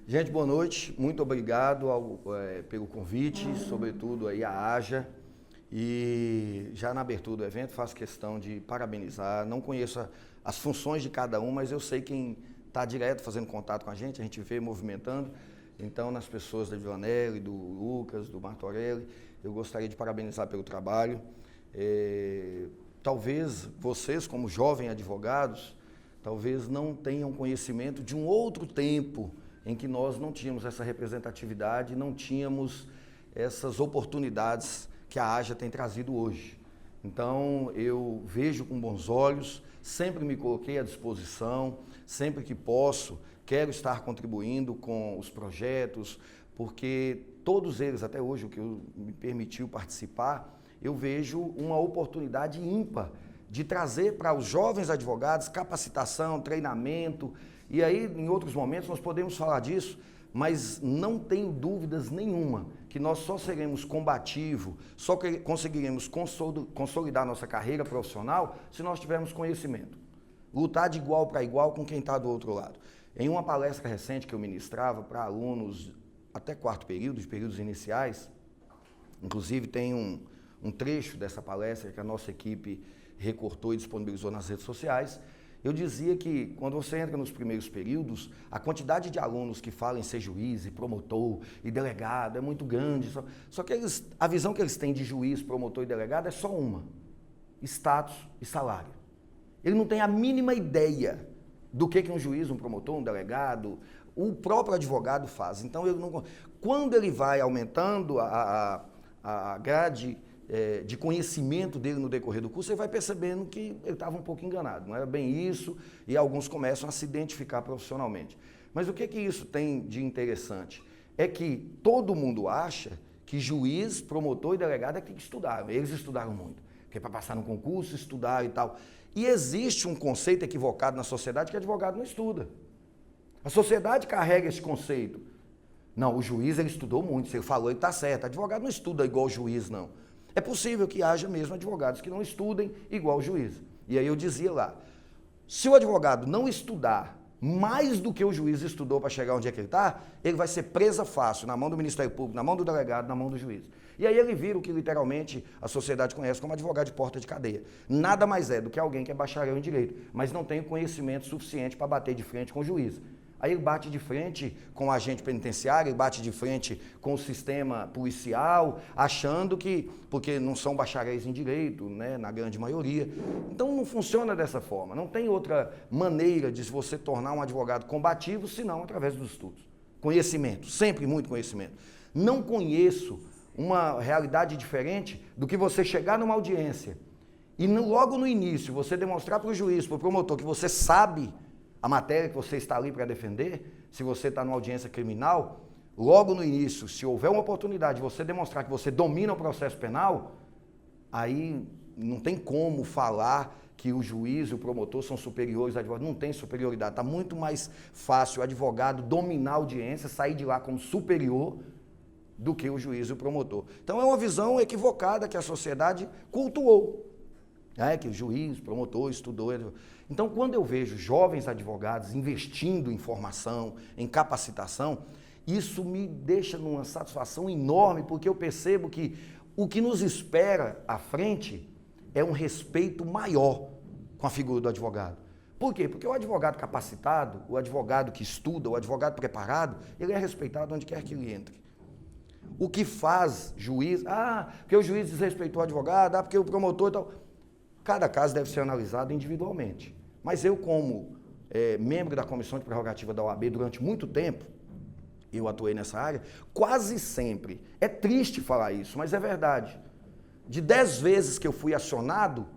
Gente, boa noite. Muito obrigado pelo convite, sobretudo aí à AJA. E já na abertura do evento faço questão de parabenizar. Não conheço as funções de cada um, mas eu sei quem está direto fazendo contato com a gente vê movimentando. Então, nas pessoas da Villanelli, do Lucas, do Martorelli, eu gostaria de parabenizar pelo trabalho. Talvez vocês, como jovens advogados, talvez não tenham conhecimento de um outro tempo em que nós não tínhamos essa representatividade, não tínhamos essas oportunidades que a AJA tem trazido hoje. Então, eu vejo com bons olhos, sempre me coloquei à disposição, sempre que posso, quero estar contribuindo com os projetos, porque todos eles, até hoje, o que me permitiu participar, eu vejo uma oportunidade ímpar de trazer para os jovens advogados capacitação, treinamento, e aí em outros momentos nós podemos falar disso, mas não tenho dúvidas nenhuma que nós só seremos combativos, só conseguiremos consolidar nossa carreira profissional se nós tivermos conhecimento. Lutar de igual para igual com quem está do outro lado. Em uma palestra recente que eu ministrava para alunos até quarto período, de períodos iniciais, inclusive tem um trecho dessa palestra que a nossa equipe recortou e disponibilizou nas redes sociais. Eu dizia que quando você entra nos primeiros períodos, a quantidade de alunos que falam em ser juiz, e promotor e delegado é muito grande. Só que a visão que eles têm de juiz, promotor e delegado é só uma: status e salário. Ele não tem a mínima ideia do que um juiz, um promotor, um delegado, o próprio advogado faz. Então, quando ele vai aumentando a grade de conhecimento dele no decorrer do curso, você vai percebendo que ele estava um pouco enganado, não era bem isso, e alguns começam a se identificar profissionalmente. Mas o que isso tem de interessante? É que todo mundo acha que juiz, promotor e delegado é que estudaram, eles estudaram muito, porque para passar no concurso, estudaram e tal. E existe um conceito equivocado na sociedade que advogado não estuda. A sociedade carrega esse conceito. Não, o juiz ele estudou muito, se ele falou ele está certo, advogado não estuda igual o juiz, não. É possível que haja mesmo advogados que não estudem igual o juiz. E aí eu dizia lá, se o advogado não estudar mais do que o juiz estudou para chegar onde é que ele está, ele vai ser presa fácil na mão do Ministério Público, na mão do delegado, na mão do juiz. E aí ele vira o que literalmente a sociedade conhece como advogado de porta de cadeia. Nada mais é do que alguém que é bacharel em direito, mas não tem o conhecimento suficiente para bater de frente com o juiz. Aí ele bate de frente com o agente penitenciário, ele bate de frente com o sistema policial, achando que, porque não são bacharéis em direito, né, na grande maioria. Então não funciona dessa forma, não tem outra maneira de você tornar um advogado combativo, senão através dos estudos. Conhecimento, sempre muito conhecimento. Não conheço uma realidade diferente do que você chegar numa audiência e logo no início você demonstrar para o juiz, para o promotor, que você sabe a matéria que você está ali para defender. Se você está numa audiência criminal, logo no início, se houver uma oportunidade de você demonstrar que você domina o processo penal, aí não tem como falar que o juiz e o promotor são superiores ao advogado. Não tem superioridade. Está muito mais fácil o advogado dominar a audiência, sair de lá como superior do que o juiz e o promotor. Então é uma visão equivocada que a sociedade cultuou. Que o juiz, promotor, estudou. Então, quando eu vejo jovens advogados investindo em formação, em capacitação, isso me deixa numa satisfação enorme, porque eu percebo que o que nos espera à frente é um respeito maior com a figura do advogado. Por quê? Porque o advogado capacitado, o advogado que estuda, o advogado preparado, ele é respeitado onde quer que ele entre. O que faz juiz, porque o juiz desrespeitou o advogado, porque o promotor e tal. Cada caso deve ser analisado individualmente. Mas eu, como membro da Comissão de Prerrogativa da OAB durante muito tempo, eu atuei nessa área, quase sempre, é triste falar isso, mas é verdade, de 10 vezes que eu fui acionado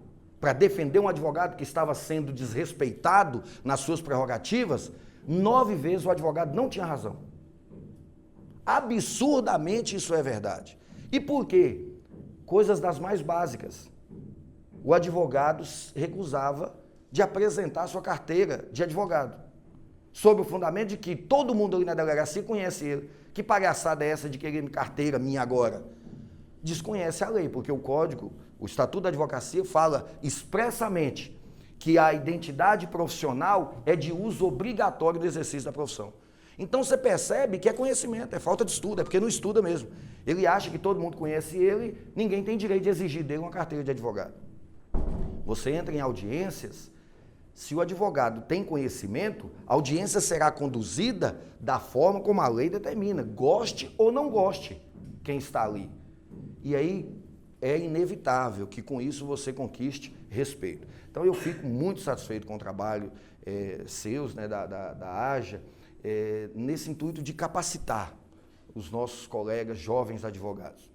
para defender um advogado que estava sendo desrespeitado nas suas prerrogativas, 9 vezes o advogado não tinha razão. Absurdamente isso é verdade. E por quê? Coisas das mais básicas. O advogado recusava de apresentar a sua carteira de advogado, sob o fundamento de que todo mundo ali na delegacia conhece ele. Que palhaçada é essa de querer carteira minha agora? Desconhece a lei, porque o Código, o Estatuto da Advocacia fala expressamente que a identidade profissional é de uso obrigatório do exercício da profissão. Então você percebe que é conhecimento, é falta de estudo, é porque não estuda mesmo. Ele acha que todo mundo conhece ele, ninguém tem direito de exigir dele uma carteira de advogado. Você entra em audiências, se o advogado tem conhecimento, a audiência será conduzida da forma como a lei determina, goste ou não goste quem está ali. E aí é inevitável que com isso você conquiste respeito. Então eu fico muito satisfeito com o trabalho seus, né, da AJA, nesse intuito de capacitar os nossos colegas jovens advogados.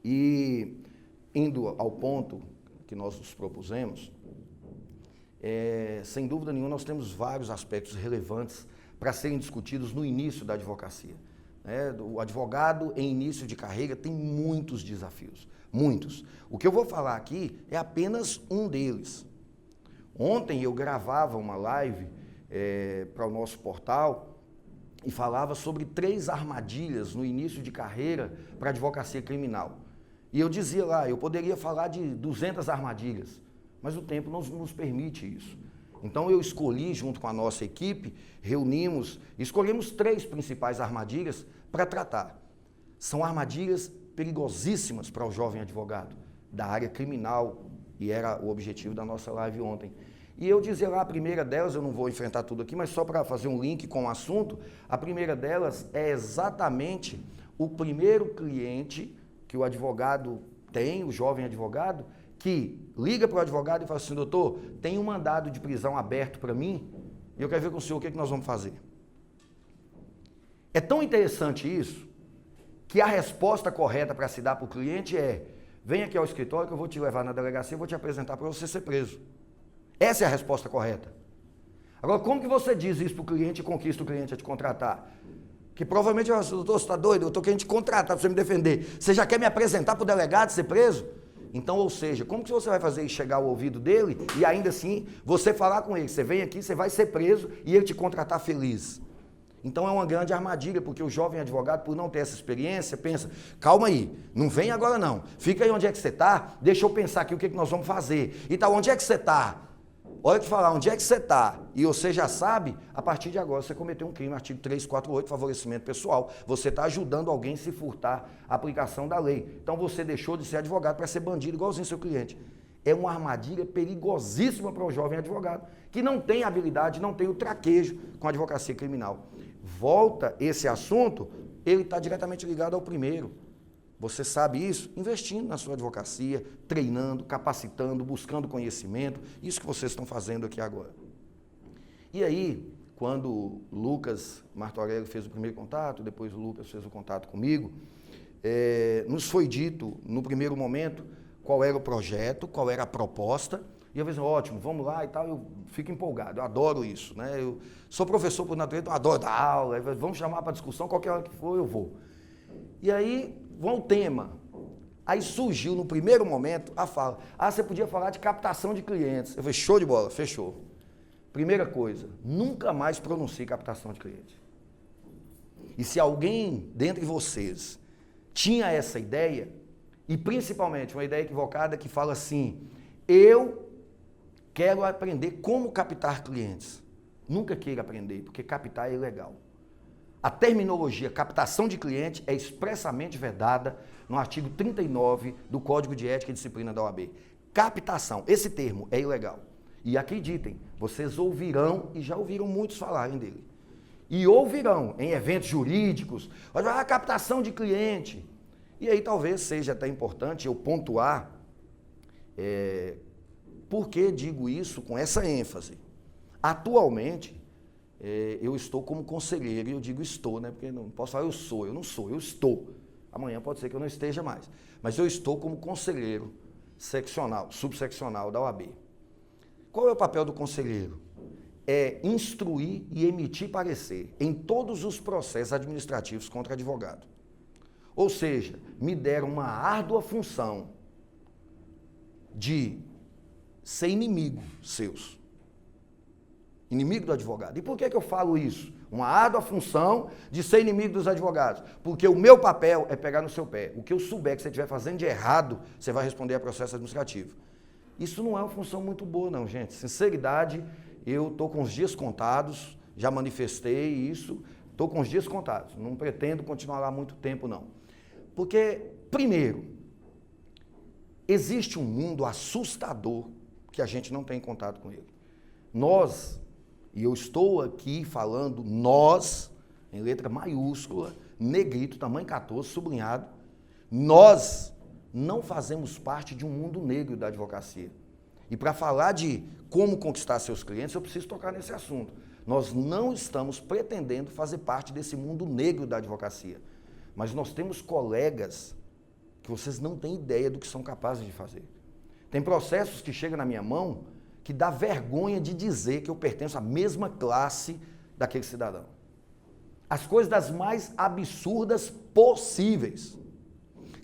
E indo ao ponto que nós nos propusemos, sem dúvida nenhuma nós temos vários aspectos relevantes para serem discutidos no início da advocacia. O advogado em início de carreira tem muitos desafios, muitos. O que eu vou falar aqui é apenas um deles. Ontem eu gravava uma live para o nosso portal e falava sobre 3 armadilhas no início de carreira para a advocacia criminal. E eu dizia lá, eu poderia falar de 200 armadilhas, mas o tempo não nos permite isso. Então eu escolhi, junto com a nossa equipe, escolhemos 3 principais armadilhas para tratar. São armadilhas perigosíssimas para o jovem advogado, da área criminal, e era o objetivo da nossa live ontem. E eu dizia lá, a primeira delas, eu não vou enfrentar tudo aqui, mas só para fazer um link com o assunto, a primeira delas é exatamente o primeiro cliente que o advogado tem, o jovem advogado, que liga para o advogado e fala assim, doutor, tem um mandado de prisão aberto para mim, e eu quero ver com o senhor o que nós vamos fazer. É tão interessante isso, que a resposta correta para se dar para o cliente é, vem aqui ao escritório que eu vou te levar na delegacia, eu vou te apresentar para você ser preso. Essa é a resposta correta. Agora, como que você diz isso para o cliente e conquista o cliente a te contratar? Que provavelmente, doutor, você está doido? Eu estou querendo te contratar para você me defender. Você já quer me apresentar para o delegado ser preso? Então, ou seja, como que você vai fazer isso chegar ao ouvido dele e ainda assim você falar com ele? Você vem aqui, você vai ser preso e ele te contratar feliz. Então é uma grande armadilha, porque o jovem advogado, por não ter essa experiência, pensa, calma aí, não vem agora não. Fica aí onde é que você está, deixa eu pensar aqui o que nós vamos fazer. E tal, onde é que você está? Olha que falar, onde é que você está? E você já sabe, a partir de agora você cometeu um crime, artigo 348, favorecimento pessoal. Você está ajudando alguém a se furtar a aplicação da lei. Então você deixou de ser advogado para ser bandido, igualzinho seu cliente. É uma armadilha perigosíssima para o jovem advogado, que não tem habilidade, não tem o traquejo com a advocacia criminal. Volta esse assunto, ele está diretamente ligado ao primeiro. Você sabe isso? Investindo na sua advocacia, treinando, capacitando, buscando conhecimento, isso que vocês estão fazendo aqui agora. E aí, quando Lucas Martorelli fez o primeiro contato, depois o Lucas fez o contato comigo, nos foi dito, no primeiro momento, qual era o projeto, qual era a proposta, e eu falei assim, ótimo, vamos lá e tal, eu fico empolgado, eu adoro isso, né? Eu sou professor por natureza, eu adoro dar aula, vamos chamar para discussão, qualquer hora que for eu vou. E aí, vamos ao tema. Aí surgiu no primeiro momento a fala, você podia falar de captação de clientes. Eu falei, show de bola, fechou. Primeira coisa, nunca mais pronuncie captação de clientes. E se alguém dentre vocês tinha essa ideia, e principalmente uma ideia equivocada que fala assim, eu quero aprender como captar clientes. Nunca queira aprender, porque captar é ilegal. A terminologia captação de cliente é expressamente vedada no artigo 39 do Código de Ética e Disciplina da OAB. Captação, esse termo é ilegal. E acreditem, vocês ouvirão, e já ouviram muitos falarem dele, e ouvirão em eventos jurídicos, captação de cliente. E aí talvez seja até importante eu pontuar por que digo isso com essa ênfase. Atualmente, eu estou como conselheiro, e eu digo estou, né? Porque não posso falar eu não sou, eu estou. Amanhã pode ser que eu não esteja mais. Mas eu estou como conselheiro seccional, subseccional da OAB. Qual é o papel do conselheiro? É instruir e emitir parecer em todos os processos administrativos contra advogado. Ou seja, me deram uma árdua função de ser inimigo seus. Inimigo do advogado. E por que eu falo isso? Uma árdua função de ser inimigo dos advogados. Porque o meu papel é pegar no seu pé. O que eu souber que você estiver fazendo de errado, você vai responder a processo administrativo. Isso não é uma função muito boa, não, gente. Sinceridade, eu estou com os dias contados, já manifestei isso, Estou com os dias contados, não pretendo continuar lá muito tempo, não. Porque, primeiro, existe um mundo assustador que a gente não tem contato com ele. Nós, e eu estou aqui falando nós, em letra maiúscula, negrito, tamanho 14, sublinhado, nós não fazemos parte de um mundo negro da advocacia. E para falar de como conquistar seus clientes, eu preciso tocar nesse assunto. Nós não estamos pretendendo fazer parte desse mundo negro da advocacia. Mas nós temos colegas que vocês não têm ideia do que são capazes de fazer. Tem processos que chegam na minha mão que dá vergonha de dizer que eu pertenço à mesma classe daquele cidadão. As coisas das mais absurdas possíveis.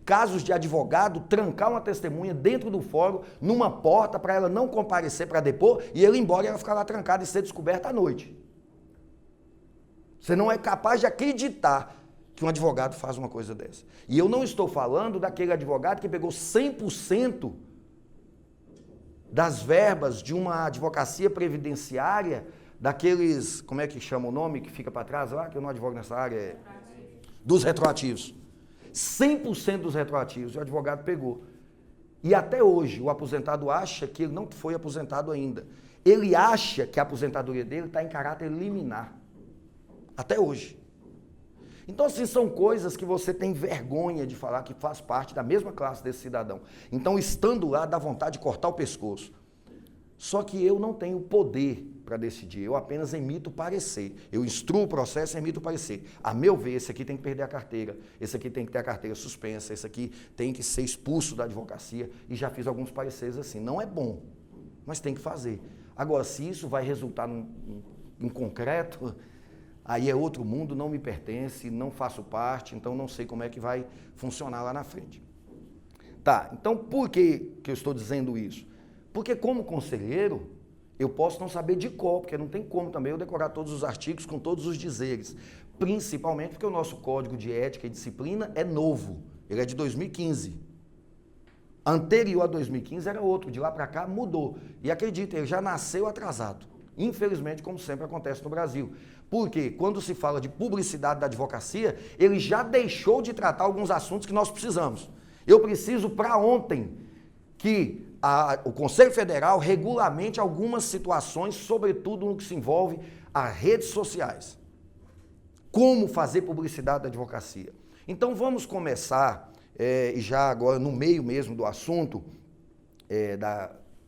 Casos de advogado trancar uma testemunha dentro do fórum, numa porta, para ela não comparecer para depor, e ele ir embora e ela ficar lá trancada e ser descoberta à noite. Você não é capaz de acreditar que um advogado faz uma coisa dessa. E eu não estou falando daquele advogado que pegou 100% das verbas de uma advocacia previdenciária, daqueles, como é que chama o nome, que fica para trás lá, que eu não advogo nessa área, dos retroativos. 100% dos retroativos o advogado pegou. E até hoje o aposentado acha que ele não foi aposentado ainda. Ele acha que a aposentadoria dele está em caráter liminar. Até hoje. Então, assim, são coisas que você tem vergonha de falar que faz parte da mesma classe desse cidadão. Então, estando lá, dá vontade de cortar o pescoço. Só que eu não tenho poder para decidir, eu apenas emito parecer. Eu instruo o processo e emito parecer. A meu ver, esse aqui tem que perder a carteira, esse aqui tem que ter a carteira suspensa, esse aqui tem que ser expulso da advocacia, e já fiz alguns pareceres assim. Não é bom, mas tem que fazer. Agora, se isso vai resultar em concreto, aí é outro mundo, não me pertence, não faço parte, então não sei como é que vai funcionar lá na frente. Tá, então por que eu estou dizendo isso? Porque como conselheiro, eu posso não saber de cor, porque não tem como também eu decorar todos os artigos com todos os dizeres. Principalmente porque o nosso Código de Ética e Disciplina é novo, ele é de 2015. Anterior a 2015 era outro, de lá para cá mudou. E acreditem, ele já nasceu atrasado. Infelizmente, como sempre acontece no Brasil. Porque quando se fala de publicidade da advocacia, ele já deixou de tratar alguns assuntos que nós precisamos. Eu preciso para ontem que o Conselho Federal regulamente algumas situações, sobretudo no que se envolve a redes sociais. Como fazer publicidade da advocacia. Então vamos começar, e já agora no meio mesmo do assunto,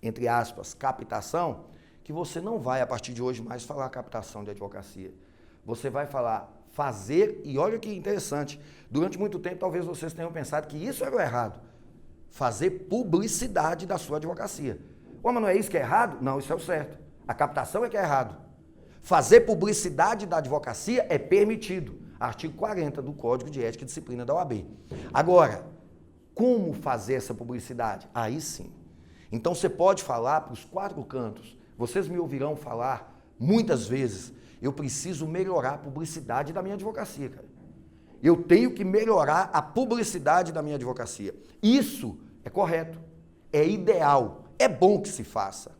entre aspas, captação, que você não vai a partir de hoje mais falar captação de advocacia. Você vai falar fazer, e olha que interessante, durante muito tempo talvez vocês tenham pensado que isso era o errado. Fazer publicidade da sua advocacia. Mas não é isso que é errado? Não, isso é o certo. A captação é que é errado. Fazer publicidade da advocacia é permitido. Artigo 40 do Código de Ética e Disciplina da OAB. Agora, como fazer essa publicidade? Aí sim. Então você pode falar para os 4 cantos. Vocês me ouvirão falar muitas vezes, eu preciso melhorar a publicidade da minha advocacia, cara. Eu tenho que melhorar a publicidade da minha advocacia. Isso é correto, é ideal, é bom que se faça.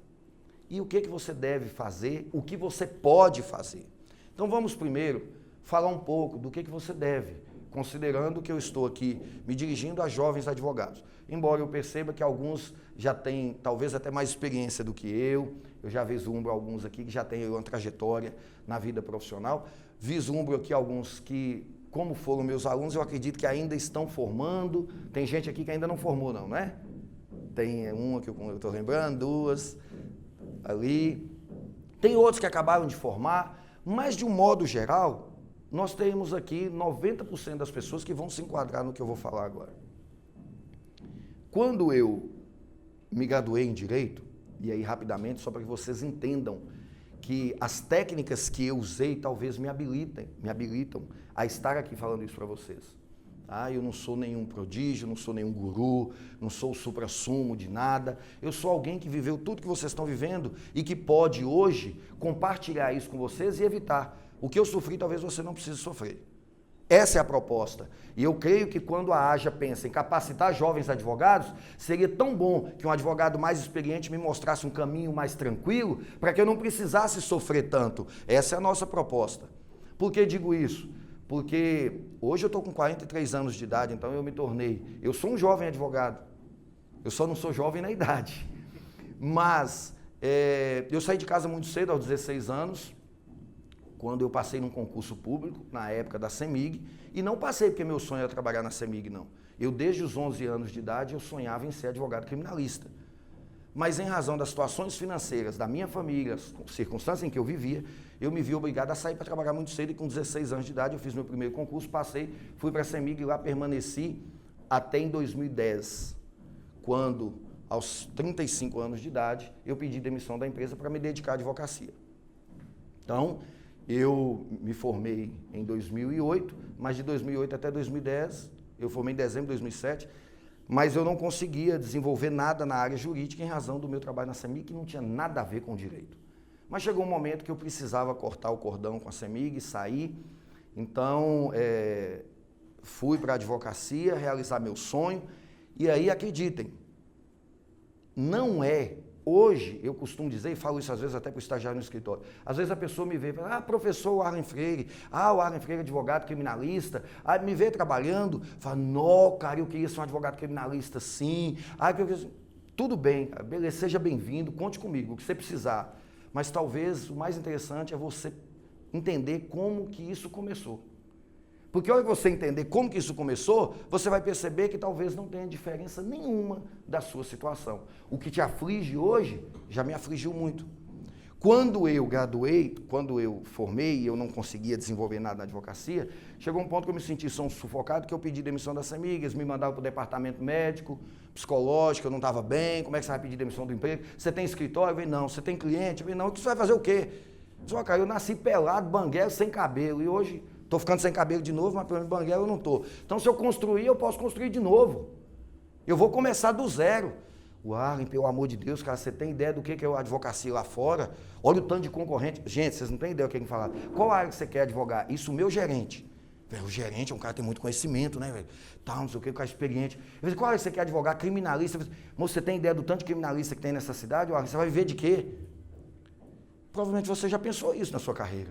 E o que você deve fazer, o que você pode fazer? Então vamos primeiro falar um pouco do que você deve, considerando que eu estou aqui me dirigindo a jovens advogados. Embora eu perceba que alguns já têm talvez até mais experiência do que eu já vislumbro alguns aqui que já têm uma trajetória na vida profissional, vislumbro aqui alguns que, como foram meus alunos, eu acredito que ainda estão formando. Tem gente aqui que ainda não formou, não é? Tem uma que eu estou lembrando, 2 ali. Tem outros que acabaram de formar, mas de um modo geral, nós temos aqui 90% das pessoas que vão se enquadrar no que eu vou falar agora. Quando eu me graduei em Direito, e aí rapidamente, só para que vocês entendam que as técnicas que eu usei talvez me habilitam a estar aqui falando isso para vocês. Eu não sou nenhum prodígio, não sou nenhum guru, não sou o suprassumo de nada. Eu sou alguém que viveu tudo que vocês estão vivendo e que pode hoje compartilhar isso com vocês e evitar. O que eu sofri, talvez você não precise sofrer. Essa é a proposta. E eu creio que quando a AJA pensa em capacitar jovens advogados, seria tão bom que um advogado mais experiente me mostrasse um caminho mais tranquilo para que eu não precisasse sofrer tanto. Essa é a nossa proposta. Por que digo isso? Porque hoje eu estou com 43 anos de idade, então eu sou um jovem advogado, eu só não sou jovem na idade, mas eu saí de casa muito cedo, aos 16 anos, quando eu passei num concurso público, na época da CEMIG, e não passei porque meu sonho era trabalhar na CEMIG, não. Eu, desde os 11 anos de idade, eu sonhava em ser advogado criminalista. Mas em razão das situações financeiras da minha família, circunstâncias em que eu vivia, eu me vi obrigado a sair para trabalhar muito cedo e com 16 anos de idade eu fiz meu primeiro concurso, passei, fui para a CEMIG e lá permaneci até em 2010, quando, aos 35 anos de idade, eu pedi demissão da empresa para me dedicar à advocacia. Então, eu me formei em 2008, mas de 2008 até 2010, eu formei em dezembro de 2007, mas eu não conseguia desenvolver nada na área jurídica em razão do meu trabalho na CEMIG, que não tinha nada a ver com direito. Mas chegou um momento que eu precisava cortar o cordão com a CEMIG, sair, então fui para a advocacia, realizar meu sonho, e aí acreditem, não é, hoje eu costumo dizer, e falo isso às vezes até para o estagiário no escritório, às vezes a pessoa me vê e fala, professor Arlen Freire, o Arlen Freire é advogado criminalista, aí me vê trabalhando, fala, não, cara, eu queria ser um advogado criminalista sim, tudo bem, cara, beleza, seja bem-vindo, conte comigo, o que você precisar, mas talvez o mais interessante é você entender como que isso começou. Porque a hora que você entender como que isso começou, você vai perceber que talvez não tenha diferença nenhuma da sua situação. O que te aflige hoje, já me afligiu muito. Quando eu graduei, quando eu formei e eu não conseguia desenvolver nada na advocacia, chegou um ponto que eu me senti sufocado, que eu pedi demissão da CEMIG, eles me mandavam para o departamento médico, psicológico, eu não estava bem, como é que você vai pedir demissão do emprego? Você tem escritório? Eu falei, não. Você tem cliente? Eu falei, não. Você vai fazer o quê? Eu disse, cara, eu nasci pelado, banguelo, sem cabelo, e hoje estou ficando sem cabelo de novo, mas pelo menos banguelo eu não estou. Então, se eu construir, eu posso construir de novo. Eu vou começar do zero. O Arlen, pelo amor de Deus, cara, você tem ideia do que é a advocacia lá fora? Olha o tanto de concorrente. Gente, vocês não têm ideia do que tem que falar. Qual área que você quer advogar? Isso, o meu gerente. O gerente é um cara que tem muito conhecimento, né, velho? Tá, não sei o que, o cara é experiente. Eu falei, qual área que você quer advogar? Criminalista. Eu falei, moço, você tem ideia do tanto de criminalista que tem nessa cidade? Arlen, você vai viver de quê? Provavelmente você já pensou isso na sua carreira.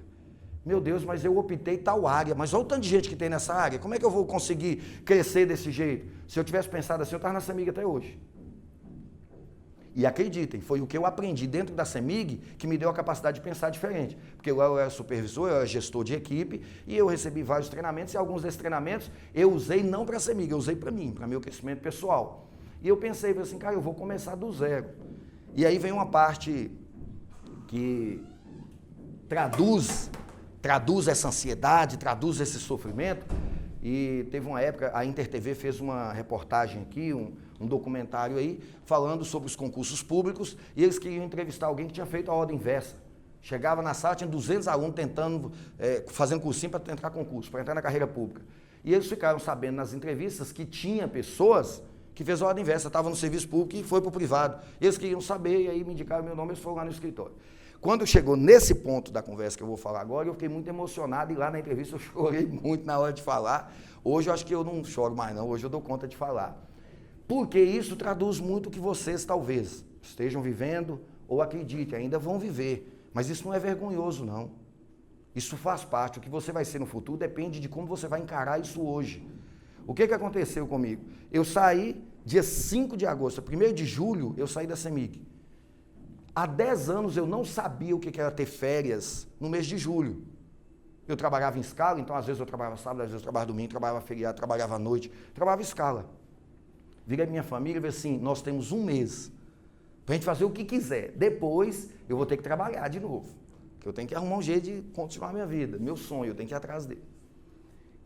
Meu Deus, mas eu optei tal área, mas olha o tanto de gente que tem nessa área, como é que eu vou conseguir crescer desse jeito? Se eu tivesse pensado assim, eu estava na CEMIG até hoje. E acreditem, foi o que eu aprendi dentro da CEMIG que me deu a capacidade de pensar diferente. Porque lá eu era supervisor, eu era gestor de equipe, e eu recebi vários treinamentos, e alguns desses treinamentos eu usei não para a CEMIG, eu usei para mim, para meu crescimento pessoal. E eu pensei assim, cara, eu vou começar do zero. E aí vem uma parte que traduz essa ansiedade, traduz esse sofrimento, e teve uma época, a InterTV fez uma reportagem aqui, um documentário aí, falando sobre os concursos públicos, e eles queriam entrevistar alguém que tinha feito a ordem inversa. Chegava na sala, tinha 200 alunos tentando, fazendo cursinho para entrar concurso, para entrar na carreira pública. E eles ficaram sabendo nas entrevistas que tinha pessoas que fez a ordem inversa, estavam no serviço público e foi para o privado. Eles queriam saber, e aí me indicaram meu nome, eles foram lá no escritório. Quando chegou nesse ponto da conversa que eu vou falar agora, eu fiquei muito emocionado e lá na entrevista eu chorei muito na hora de falar. Hoje eu acho que eu não choro mais não, hoje eu dou conta de falar. Porque isso traduz muito o que vocês talvez estejam vivendo ou acreditem, ainda vão viver. Mas isso não é vergonhoso não. Isso faz parte, o que você vai ser no futuro depende de como você vai encarar isso hoje. O que aconteceu comigo? Eu saí dia 5 de agosto, 1º de julho eu saí da CEMIG. Há 10 anos eu não sabia o que era ter férias no mês de julho. Eu trabalhava em escala, então às vezes eu trabalhava sábado, às vezes eu trabalhava domingo, trabalhava feriado, trabalhava à noite, trabalhava em escala. Virei minha família e falei assim, nós temos um mês para a gente fazer o que quiser. Depois eu vou ter que trabalhar de novo, porque eu tenho que arrumar um jeito de continuar a minha vida, meu sonho, eu tenho que ir atrás dele.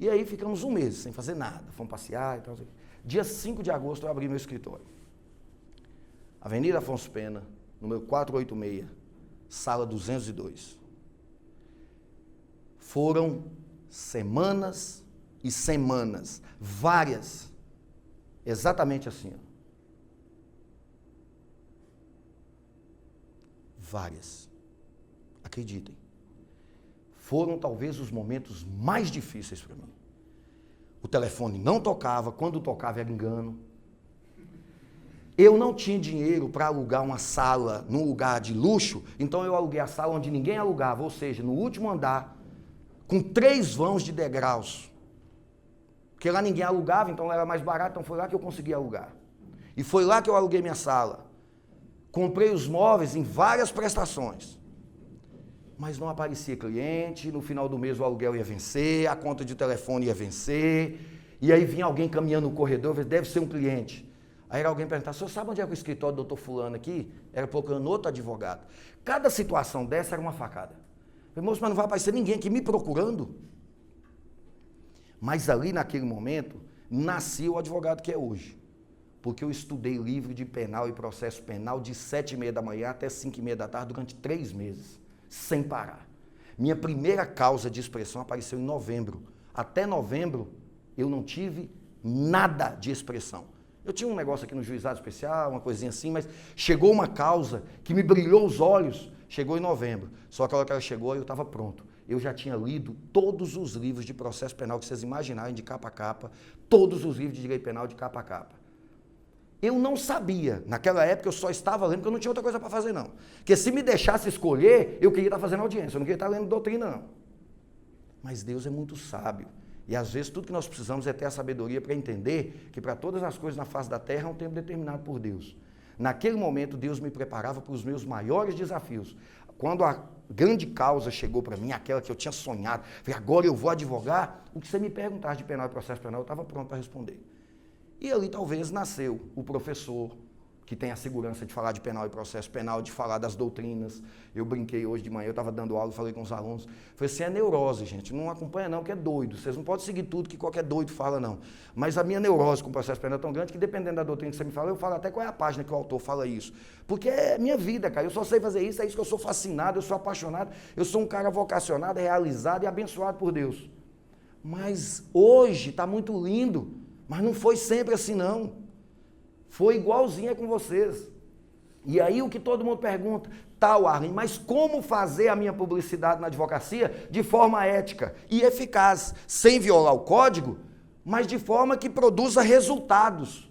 E aí ficamos um mês sem fazer nada, fomos passear e tal. Dia 5 de agosto eu abri meu escritório. Avenida Afonso Pena, número 486, sala 202. Foram semanas e semanas, várias, exatamente assim, ó. Várias. Acreditem. Foram talvez os momentos mais difíceis para mim. O telefone não tocava, quando tocava era engano. Eu não tinha dinheiro para alugar uma sala num lugar de luxo, então eu aluguei a sala onde ninguém alugava, ou seja, no último andar, com 3 vãos de degraus. Porque lá ninguém alugava, então era mais barato, então foi lá que eu consegui alugar. E foi lá que eu aluguei minha sala. Comprei os móveis em várias prestações. Mas não aparecia cliente, no final do mês o aluguel ia vencer, a conta de telefone ia vencer, e aí vinha alguém caminhando no corredor, deve ser um cliente. Aí era alguém perguntar, o senhor sabe onde é que o escritório do doutor fulano aqui? Era procurando outro advogado. Cada situação dessa era uma facada. Falei, moço, mas não vai aparecer ninguém aqui me procurando? Mas ali naquele momento, nasceu o advogado que é hoje. Porque eu estudei livro de penal e processo penal de 7h30 da manhã até 5h30 da tarde durante 3 meses, sem parar. Minha primeira causa de expressão apareceu em novembro. Até novembro, eu não tive nada de expressão. Eu tinha um negócio aqui no juizado especial, uma coisinha assim, mas chegou uma causa que me brilhou os olhos, chegou em novembro. Só que a hora que ela chegou, eu estava pronto. Eu já tinha lido todos os livros de processo penal que vocês imaginarem, de capa a capa, todos os livros de direito penal de capa a capa. Eu não sabia, naquela época eu só estava lendo porque eu não tinha outra coisa para fazer não. Porque se me deixasse escolher, eu queria estar fazendo audiência, eu não queria estar lendo doutrina não. Mas Deus é muito sábio. E às vezes tudo que nós precisamos é ter a sabedoria para entender que para todas as coisas na face da terra há um tempo determinado por Deus. Naquele momento Deus me preparava para os meus maiores desafios. Quando a grande causa chegou para mim, aquela que eu tinha sonhado, falei, agora eu vou advogar, o que você me perguntasse de penal e processo penal, eu estava pronto para responder. E ali talvez nasceu o professor, que tem a segurança de falar de penal e processo penal, de falar das doutrinas. Eu brinquei hoje de manhã, eu estava dando aula, falei com os alunos, falei assim, é neurose, gente, não acompanha não, que é doido, vocês não podem seguir tudo que qualquer doido fala não. Mas a minha neurose com o processo penal é tão grande que dependendo da doutrina que você me fala, eu falo até qual é a página que o autor fala isso. Porque é minha vida, cara, eu só sei fazer isso, é isso que eu sou fascinado, eu sou apaixonado, eu sou um cara vocacionado, realizado e abençoado por Deus. Mas hoje está muito lindo, mas não foi sempre assim não. Foi igualzinha com vocês. E aí o que todo mundo pergunta, Arlen, mas como fazer a minha publicidade na advocacia de forma ética e eficaz, sem violar o código, mas de forma que produza resultados.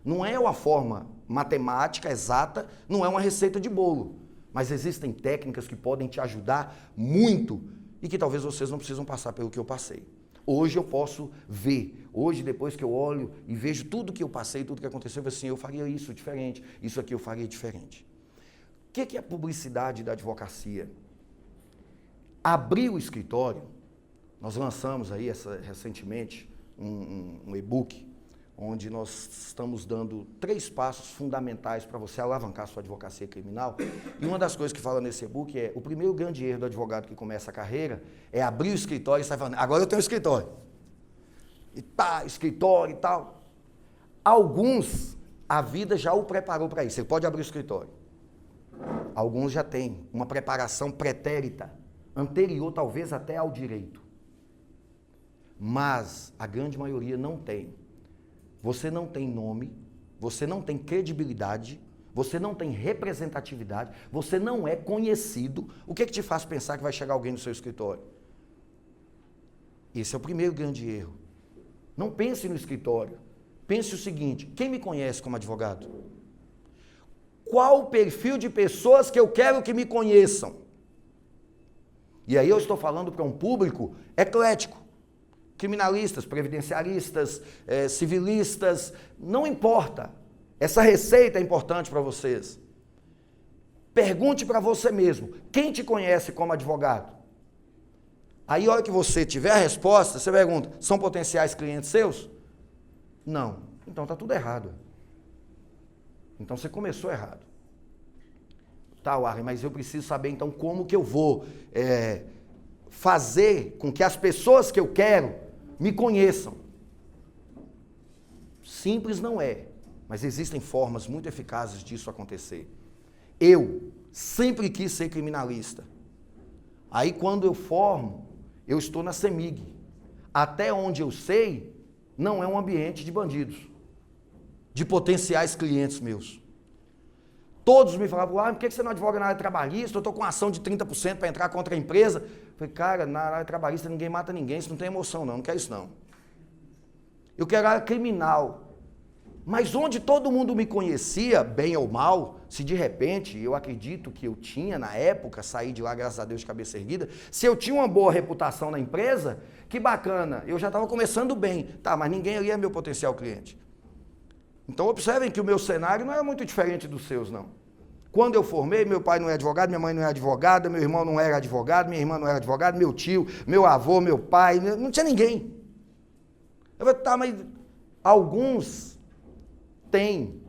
Não é uma forma matemática exata, não é uma receita de bolo, mas existem técnicas que podem te ajudar muito e que talvez vocês não precisam passar pelo que eu passei. Hoje eu posso ver, hoje depois que eu olho e vejo tudo que eu passei, tudo que aconteceu, eu assim, eu faria isso diferente, isso aqui eu faria diferente. O que é a publicidade da advocacia? Abrir o escritório, nós lançamos aí recentemente um e-book, onde nós estamos dando 3 passos fundamentais para você alavancar a sua advocacia criminal. E uma das coisas que fala nesse e-book é, o primeiro grande erro do advogado que começa a carreira é abrir o escritório e sair falando, agora eu tenho um escritório. E tá, escritório e tal. Alguns, a vida já o preparou para isso, ele pode abrir o escritório. Alguns já têm uma preparação pretérita, anterior talvez até ao direito. Mas a grande maioria não tem. Você não tem nome, você não tem credibilidade, você não tem representatividade, você não é conhecido. O que te faz pensar que vai chegar alguém no seu escritório? Esse é o primeiro grande erro. Não pense no escritório. Pense o seguinte, quem me conhece como advogado? Qual o perfil de pessoas que eu quero que me conheçam? E aí eu estou falando para um público eclético. Criminalistas, previdenciaristas, civilistas, não importa. Essa receita é importante para vocês. Pergunte para você mesmo, quem te conhece como advogado? Aí, a hora que você tiver a resposta, você pergunta, são potenciais clientes seus? Não. Então está tudo errado. Então você começou errado. Tá, Arlen, mas eu preciso saber então como que eu vou fazer com que as pessoas que eu quero me conheçam. Simples não é, mas existem formas muito eficazes disso acontecer. Eu sempre quis ser criminalista. Aí quando eu formo, eu estou na CEMIG. Até onde eu sei, não é um ambiente de bandidos, de potenciais clientes meus. Todos me falavam, por que você não advoga na área trabalhista? Eu estou com ação de 30% para entrar contra a empresa. Eu falei, cara, na área trabalhista ninguém mata ninguém, isso não tem emoção não quero isso não. Eu quero área criminal. Mas onde todo mundo me conhecia, bem ou mal, se de repente, eu acredito que eu tinha na época, saí de lá, graças a Deus, de cabeça erguida, se eu tinha uma boa reputação na empresa, que bacana, eu já estava começando bem. Tá, mas ninguém ali é meu potencial cliente. Então observem que o meu cenário não é muito diferente dos seus, não. Quando eu formei, meu pai não é advogado, minha mãe não é advogada, meu irmão não era advogado, minha irmã não era advogada, meu tio, meu avô, meu pai, não tinha ninguém. Eu falei, tá, mas alguns têm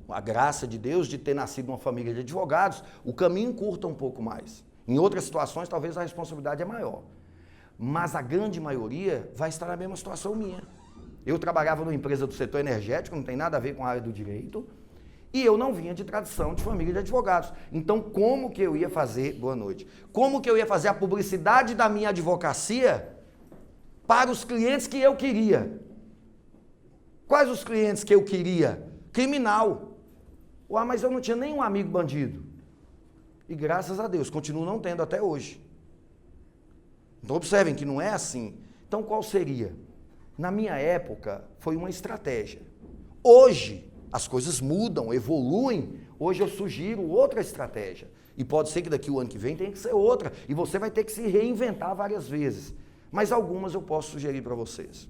a graça de Deus de ter nascido numa família de advogados, o caminho encurta um pouco mais. Em outras situações, talvez a responsabilidade é maior. Mas a grande maioria vai estar na mesma situação minha. Eu trabalhava numa empresa do setor energético, não tem nada a ver com a área do direito, e eu não vinha de tradição de família de advogados. Então, como que eu ia fazer, boa noite, como que eu ia fazer a publicidade da minha advocacia para os clientes que eu queria? Quais os clientes que eu queria? Criminal. Ué, mas eu não tinha nenhum amigo bandido. E graças a Deus, continuo não tendo até hoje. Então observem que não é assim. Então qual seria? Na minha época, foi uma estratégia. Hoje, as coisas mudam, evoluem. Hoje eu sugiro outra estratégia. E pode ser que daqui o ano que vem tenha que ser outra. E você vai ter que se reinventar várias vezes. Mas algumas eu posso sugerir para vocês.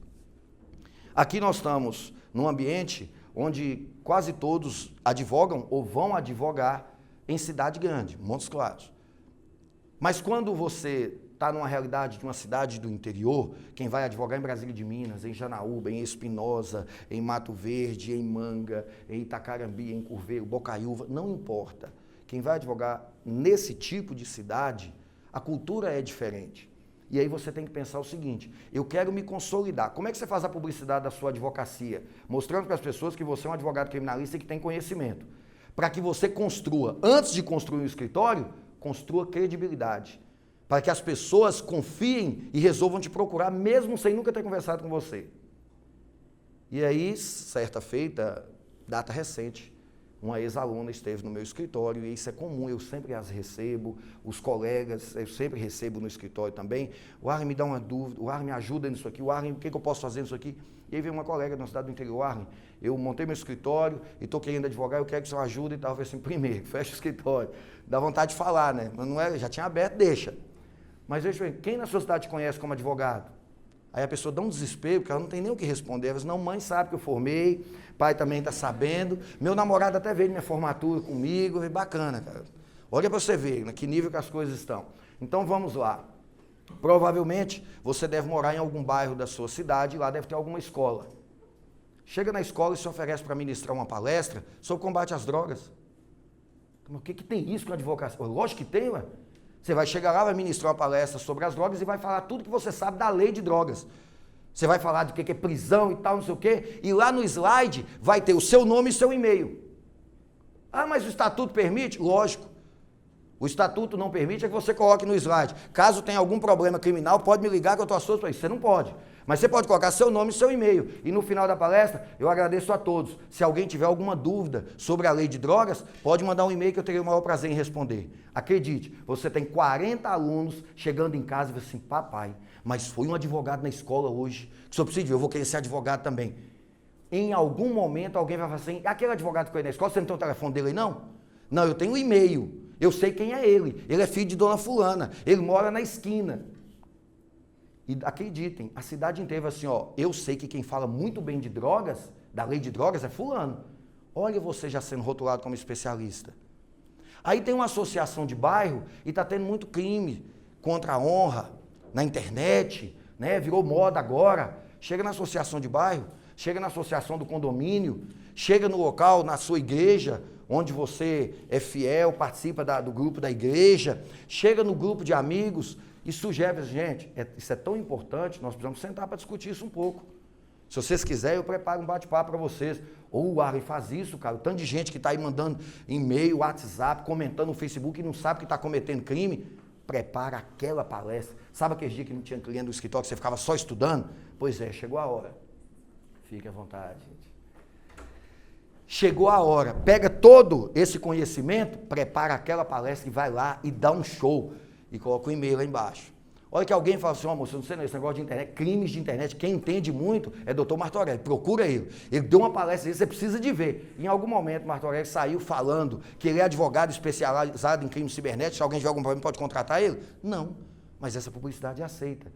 Aqui nós estamos num ambiente onde quase todos advogam ou vão advogar em cidade grande, Montes Claros. Mas quando você está numa realidade de uma cidade do interior, quem vai advogar em Brasília de Minas, em Janaúba, em Espinosa, em Mato Verde, em Manga, em Itacarambi, em Curveiro, Bocaiúva, não importa. Quem vai advogar nesse tipo de cidade, a cultura é diferente. E aí você tem que pensar o seguinte, eu quero me consolidar. Como é que você faz a publicidade da sua advocacia? Mostrando para as pessoas que você é um advogado criminalista e que tem conhecimento. Para que você construa, antes de construir um escritório, construa credibilidade. Para que as pessoas confiem e resolvam te procurar, mesmo sem nunca ter conversado com você. E aí, certa feita, data recente, uma ex-aluna esteve no meu escritório, e isso é comum, eu sempre as recebo, os colegas, eu sempre recebo no escritório também. O Arlen me dá uma dúvida, o Arlen me ajuda nisso aqui, o Arlen, o que eu posso fazer nisso aqui? E aí veio uma colega da cidade do interior, Arlen, eu montei meu escritório e estou querendo advogar, eu quero que o senhor ajude e tal. Eu falei assim, primeiro, fecha o escritório, dá vontade de falar, né? Mas não é, já tinha aberto, deixa. Mas eu falei, quem na sua cidade te conhece como advogado? Aí a pessoa dá um desespero, porque ela não tem nem o que responder. Ela diz, não, mãe sabe que eu formei, pai também está sabendo, meu namorado até veio minha formatura comigo, eu falei, bacana, cara. Olha para você ver, né, que nível que as coisas estão. Então vamos lá. Provavelmente você deve morar em algum bairro da sua cidade e lá deve ter alguma escola. Chega na escola e se oferece para ministrar uma palestra sobre combate às drogas. O que tem isso com a advocacia? Lógico que tem, ué. Você vai chegar lá, vai ministrar uma palestra sobre as drogas e vai falar tudo que você sabe da lei de drogas. Você vai falar do que é prisão e tal, não sei o quê, e lá no slide vai ter o seu nome e seu e-mail. Ah, mas o estatuto permite? Lógico. O estatuto não permite é que você coloque no slide. Caso tenha algum problema criminal, pode me ligar que eu estou assunto para isso. Você não pode. Mas você pode colocar seu nome e seu e-mail. E no final da palestra, eu agradeço a todos. Se alguém tiver alguma dúvida sobre a lei de drogas, pode mandar um e-mail que eu terei o maior prazer em responder. Acredite, você tem 40 alunos chegando em casa e vai assim, papai, mas foi um advogado na escola hoje. Que só precisa de eu vou querer ser advogado também. Em algum momento alguém vai falar assim, aquele advogado que foi na escola, você não tem o telefone dele aí não? Não, eu tenho um e-mail. Eu sei quem é ele. Ele é filho de dona fulana. Ele mora na esquina. E acreditem, a cidade inteira assim, ó, eu sei que quem fala muito bem de drogas, da lei de drogas, é fulano. Olha você já sendo rotulado como especialista. Aí tem uma associação de bairro e está tendo muito crime contra a honra na internet, né? Virou moda agora. Chega na associação de bairro, chega na associação do condomínio, chega no local, na sua igreja, onde você é fiel, participa do grupo da igreja, chega no grupo de amigos e sugere, gente, isso é tão importante, nós precisamos sentar para discutir isso um pouco. Se vocês quiserem, eu preparo um bate-papo para vocês. Ou o Arlen faz isso, cara, o tanto de gente que está aí mandando e-mail, WhatsApp, comentando no Facebook e não sabe que está cometendo crime, prepara aquela palestra. Sabe aquele dia que não tinha cliente no escritório, que você ficava só estudando? Pois é, chegou a hora. Fique à vontade, gente. Chegou a hora, pega todo esse conhecimento, prepara aquela palestra e vai lá e dá um show. E coloca o e-mail lá embaixo. Olha que alguém fala assim, ó, moço, eu não sei não, esse negócio de internet, crimes de internet, quem entende muito é Dr. Martorelli, procura ele. Ele deu uma palestra, você precisa de ver. Em algum momento, Martorelli saiu falando que ele é advogado especializado em crimes cibernéticos, se alguém tiver algum problema pode contratar ele? Não, mas essa publicidade é aceita.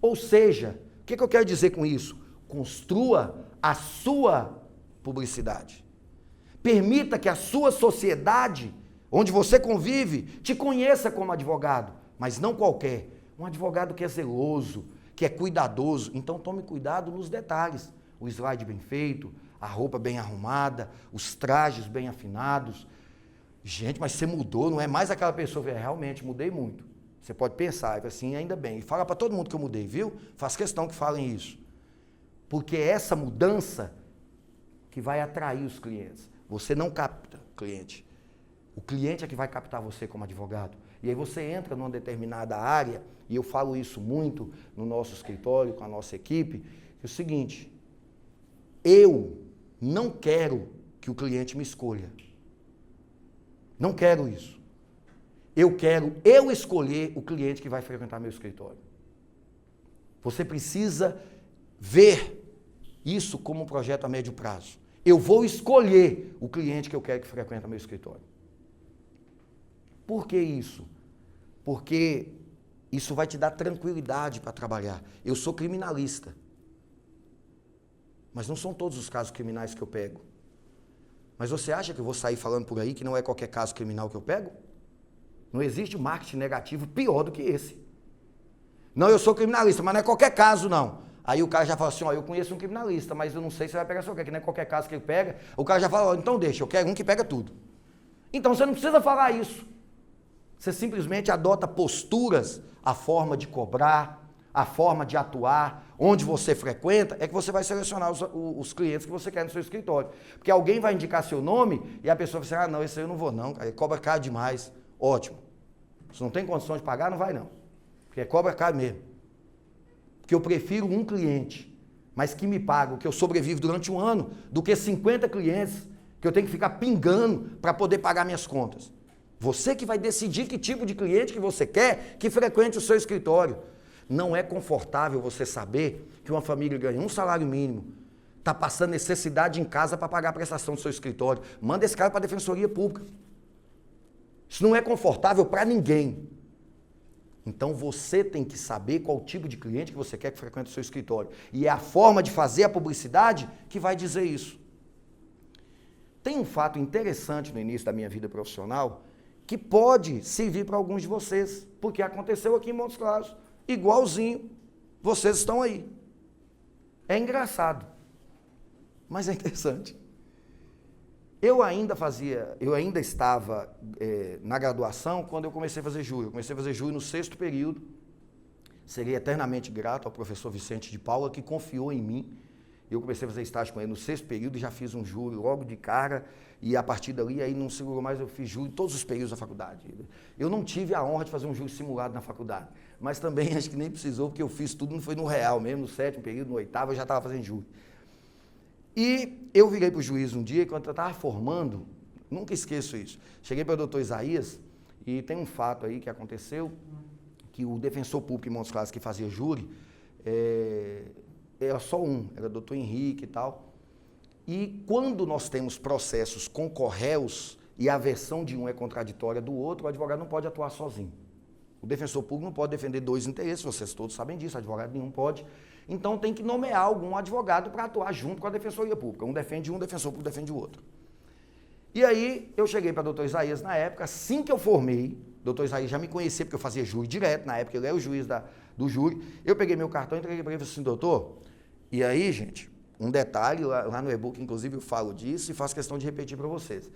Ou seja, o que eu quero dizer com isso? Construa a sua publicidade. Permita que a sua sociedade, onde você convive, te conheça como advogado, mas não qualquer. Um advogado que é zeloso, que é cuidadoso. Então tome cuidado nos detalhes. O slide bem feito, a roupa bem arrumada, os trajes bem afinados. Gente, mas você mudou, não é mais aquela pessoa. Realmente, mudei muito. Você pode pensar, assim, ainda bem. E fala para todo mundo que eu mudei, viu? Faz questão que falem isso. Porque é essa mudança que vai atrair os clientes. Você não capta cliente. O cliente é que vai captar você como advogado. E aí você entra numa determinada área, e eu falo isso muito no nosso escritório, com a nossa equipe, que é o seguinte, eu não quero que o cliente me escolha. Não quero isso. Eu quero escolher o cliente que vai frequentar meu escritório. Você precisa ver isso como um projeto a médio prazo. Eu vou escolher o cliente que eu quero que frequente meu escritório. Por que isso? Porque isso vai te dar tranquilidade para trabalhar. Eu sou criminalista. Mas não são todos os casos criminais que eu pego. Mas você acha que eu vou sair falando por aí que não é qualquer caso criminal que eu pego? Não existe marketing negativo pior do que esse. Não, eu sou criminalista, mas não é qualquer caso, não. Aí o cara já fala assim, ó, eu conheço um criminalista, mas eu não sei se vai pegar só o quê, que não é qualquer caso que ele pega. O cara já fala, ó, então deixa, eu quero um que pega tudo. Então você não precisa falar isso. Você simplesmente adota posturas, a forma de cobrar, a forma de atuar, onde você frequenta, é que você vai selecionar os clientes que você quer no seu escritório. Porque alguém vai indicar seu nome e a pessoa vai dizer, ah, não, esse aí eu não vou não, cara, ele cobra caro demais. Ótimo. Se não tem condição de pagar, não vai não. Porque cobra caro mesmo. Porque eu prefiro um cliente, mas que me paga, que eu sobrevivo durante um ano, do que 50 clientes que eu tenho que ficar pingando para poder pagar minhas contas. Você que vai decidir que tipo de cliente que você quer que frequente o seu escritório. Não é confortável você saber que uma família ganha um salário mínimo, está passando necessidade em casa para pagar a prestação do seu escritório. Manda esse cara para a Defensoria Pública. Isso não é confortável para ninguém. Então você tem que saber qual tipo de cliente que você quer que frequente o seu escritório. E é a forma de fazer a publicidade que vai dizer isso. Tem um fato interessante no início da minha vida profissional que pode servir para alguns de vocês, porque aconteceu aqui em Montes Claros, igualzinho, vocês estão aí. É engraçado, mas é interessante. Eu ainda estava na graduação quando eu comecei a fazer júri. Eu comecei a fazer júri no 6º período. Serei eternamente grato ao professor Vicente de Paula, que confiou em mim. Eu comecei a fazer estágio com ele no 6º período e já fiz um júri logo de cara. E a partir dali, aí não segurou mais, eu fiz júri em todos os períodos da faculdade. Eu não tive a honra de fazer um júri simulado na faculdade. Mas também acho que nem precisou, porque eu fiz tudo, não foi no real mesmo, no 7º período, no 8º, eu já estava fazendo júri. E eu virei para o juiz um dia, quando eu estava formando, nunca esqueço isso. Cheguei para o doutor Isaías, e tem um fato aí que aconteceu, que o defensor público em Montes Claros que fazia júri, era só um, era o doutor Henrique e tal. E quando nós temos processos com réus e a versão de um é contraditória do outro, o advogado não pode atuar sozinho. O defensor público não pode defender dois interesses, vocês todos sabem disso, advogado nenhum pode. Então tem que nomear algum advogado para atuar junto com a Defensoria Pública. Um defende um, o defensor público defende o outro. E aí eu cheguei para o doutor Isaías na época, assim que eu formei, o doutor Isaías já me conhecia, porque eu fazia júri direto, na época ele era o juiz do júri, eu peguei meu cartão, entreguei para ele e falei assim, doutor, e aí, gente, um detalhe, lá no e-book, inclusive, eu falo disso e faço questão de repetir para vocês.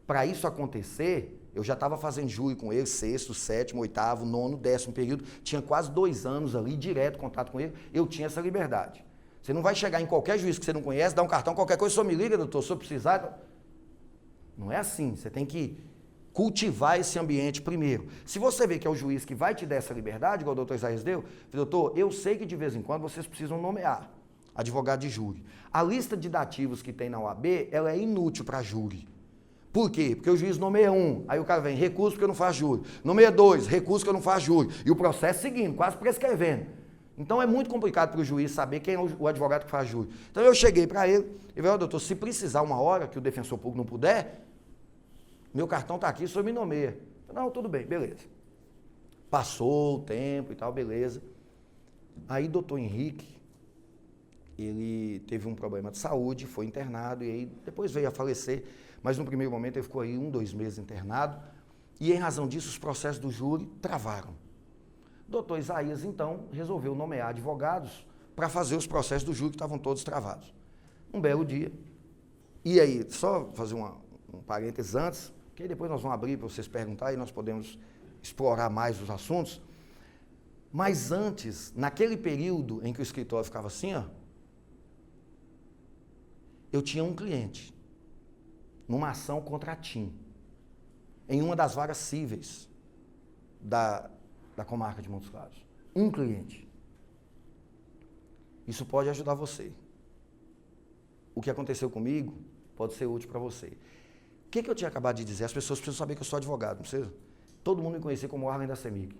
Para isso acontecer, eu já estava fazendo júri com ele, 6º, 7º, 8º, 9º, 10º período, tinha quase 2 anos ali, direto contato com ele, eu tinha essa liberdade. Você não vai chegar em qualquer juiz que você não conhece, dar um cartão, qualquer coisa, só me liga, doutor, se eu precisar. Não é assim, você tem que cultivar esse ambiente primeiro. Se você vê que é o juiz que vai te dar essa liberdade, igual o doutor Isaías deu, doutor, eu sei que de vez em quando vocês precisam nomear advogado de júri. A lista de dativos que tem na OAB, ela é inútil para júri. Por quê? Porque o juiz nomeia um, aí o cara vem, recurso porque eu não faço júri. Nomeia dois, recurso que eu não faço júri. E o processo seguindo, quase prescrevendo. Então é muito complicado para o juiz saber quem é o advogado que faz júri. Então eu cheguei para ele e falei, doutor, se precisar uma hora que o defensor público não puder, meu cartão está aqui, o senhor me nomeia. Não, tudo bem, beleza. Passou o tempo e tal, beleza. Aí doutor Henrique, ele teve um problema de saúde, foi internado e aí depois veio a falecer, mas no primeiro momento ele ficou aí 2 meses internado e em razão disso os processos do júri travaram. Doutor Isaías, então, resolveu nomear advogados para fazer os processos do júri que estavam todos travados. Um belo dia, e aí, só fazer um parênteses antes, que aí depois nós vamos abrir para vocês perguntarem e nós podemos explorar mais os assuntos, mas antes, naquele período em que o escritório ficava assim, ó, eu tinha um cliente, numa ação contra a TIM, em uma das varas cíveis da comarca de Montes Claros. Um cliente. Isso pode ajudar você. O que aconteceu comigo pode ser útil para você. O que eu tinha acabado de dizer? As pessoas precisam saber que eu sou advogado, não precisa? Todo mundo me conhecia como o Arlen da CEMIG.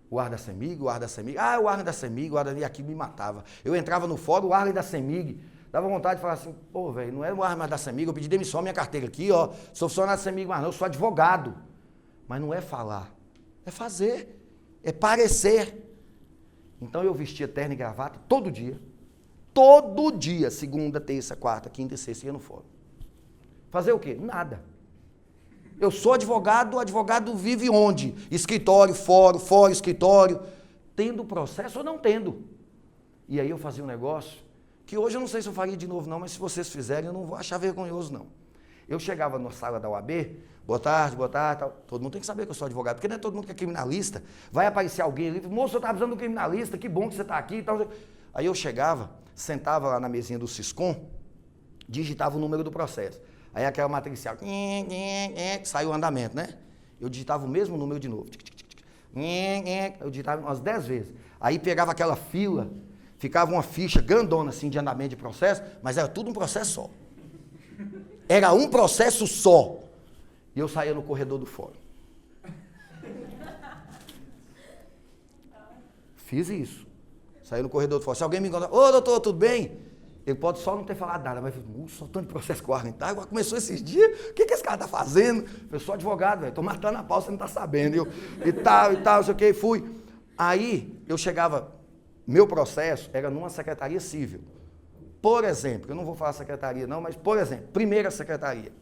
O Arlen da CEMIG, o Arlen da CEMIG. Ah, o Arlen da CEMIG, o Arlen aqui me matava. Eu entrava no fórum, o Arlen da CEMIG. Dava vontade de falar assim, pô, velho, não é o Arlen mais da CEMIG, eu pedi demissão, minha carteira aqui, ó. Sou funcionário da CEMIG, mas não, eu sou advogado. Mas não é falar, é fazer. É parecer. Então eu vestia terno e gravata todo dia, segunda, terça, quarta, quinta e sexta, ia no fórum. Fazer o quê? Nada. Eu sou advogado, o advogado vive onde? Escritório, fórum, escritório, tendo processo ou não tendo. E aí eu fazia um negócio, que hoje eu não sei se eu faria de novo não, mas se vocês fizerem eu não vou achar vergonhoso não. Eu chegava na sala da UAB, boa tarde, tal. Todo mundo tem que saber que eu sou advogado, porque não é todo mundo que é criminalista. Vai aparecer alguém ali, moço, eu estava precisando do criminalista, que bom que você está aqui e tal. Aí eu chegava, sentava lá na mesinha do Siscom, digitava o número do processo. Aí aquela matricial, saiu o andamento, né? Eu digitava o mesmo número de novo. Eu digitava umas 10 vezes. Aí pegava aquela fila, ficava uma ficha grandona assim de andamento de processo, mas era tudo um processo só. Era um processo só. E eu saía no corredor do fórum. Fiz isso. Saí no corredor do fórum. Se alguém me encontrar, ô doutor, tudo bem? Ele pode só não ter falado nada, mas só tanto processo com o Arlen, tá? Agora começou esses dias, o que esse cara tá fazendo? Eu sou advogado, velho, tô matando a pau, você não tá sabendo. E tal, não sei o que, fui. Aí eu chegava, meu processo era numa secretaria civil. Por exemplo, eu não vou falar secretaria não, mas por exemplo, primeira secretaria.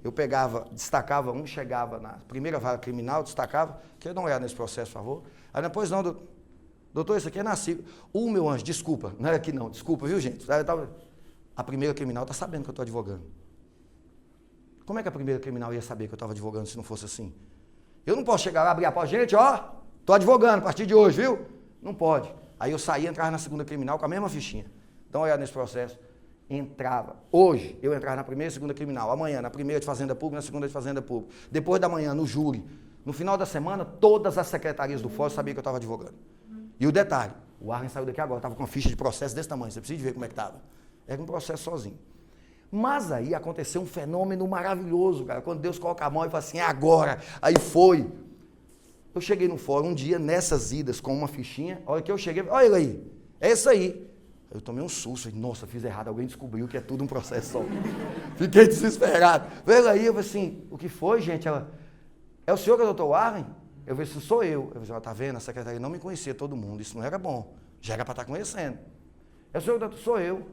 Eu pegava, destacava um, chegava na primeira vara criminal, destacava, quer dar uma olhada nesse processo, por favor? Aí depois não, doutor, isso aqui é na civil. Meu anjo, desculpa, não era aqui não, desculpa, viu gente? A primeira criminal está sabendo que eu estou advogando. Como é que a primeira criminal ia saber que eu estava advogando se não fosse assim? Eu não posso chegar lá, abrir a porta, gente, ó, estou advogando a partir de hoje, viu? Não pode. Aí eu saía, entrava na segunda criminal com a mesma fichinha. Dá uma olhada nesse processo. Entrava. Hoje, eu entrava na primeira e segunda criminal. Amanhã, na primeira de Fazenda Pública, na segunda de Fazenda Pública. Depois da manhã, no júri. No final da semana, todas as secretarias do fórum sabiam que eu estava advogando. E o detalhe, o Arlen saiu daqui agora, estava com uma ficha de processo desse tamanho, você precisa ver como é que estava. Era um processo sozinho. Mas aí aconteceu um fenômeno maravilhoso, cara, quando Deus coloca a mão e fala assim, é agora. Aí foi. Eu cheguei no fórum um dia, nessas idas, com uma fichinha, a hora que eu cheguei, olha ele aí, é isso aí. Eu tomei um susto, falei, nossa, fiz errado, alguém descobriu que é tudo um processo só. Fiquei desesperado. Veio aí, eu falei assim, o que foi, gente? Ela, é o senhor que é o doutor Arlen? Eu falei assim, sou eu. Eu falei, tá vendo, a secretaria não me conhecia todo mundo, isso não era bom, já era para estar conhecendo. É o senhor, doutor? Sou eu.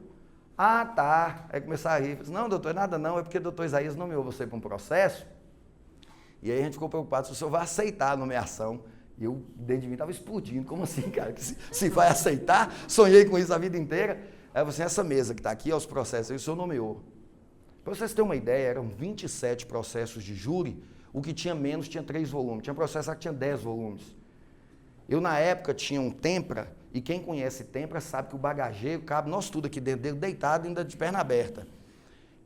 Ah, tá. Aí começaram a rir. Eu falei, não, doutor, nada não, é porque o doutor Isaías nomeou você para um processo, e aí a gente ficou preocupado se o senhor vai aceitar a nomeação. E eu, dentro de mim, estava explodindo. Como assim, cara? Se vai aceitar? Sonhei com isso a vida inteira. Aí eu falei assim, essa mesa que está aqui, os processos, aí o senhor nomeou. Para vocês terem uma ideia, eram 27 processos de júri, o que tinha menos tinha 3 volumes. Tinha processo que tinha 10 volumes. Eu, na época, tinha um Tempra, e quem conhece Tempra sabe que o bagageiro cabe nós tudo aqui dentro dele, deitado, ainda de perna aberta.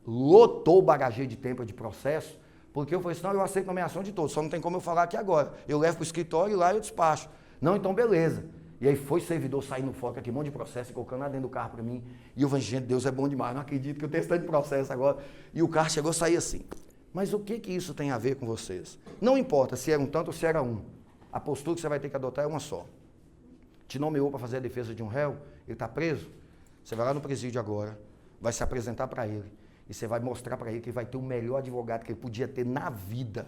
Lotou o bagageiro de Tempra de processo, porque eu falei assim, não, eu aceito nomeação de todos, só não tem como eu falar aqui agora. Eu levo para o escritório e lá eu despacho. Não, então beleza. E aí foi servidor saindo no foco, aqui um monte de processo, colocando lá dentro do carro para mim. E eu falei, gente, Deus é bom demais, não acredito que eu tenho esse tanto de processo agora. E o carro chegou a sair assim. Mas o que isso tem a ver com vocês? Não importa se era um tanto ou se era um. A postura que você vai ter que adotar é uma só. Te nomeou para fazer a defesa de um réu, ele está preso, você vai lá no presídio agora, vai se apresentar para ele, e você vai mostrar para ele que ele vai ter o melhor advogado que ele podia ter na vida.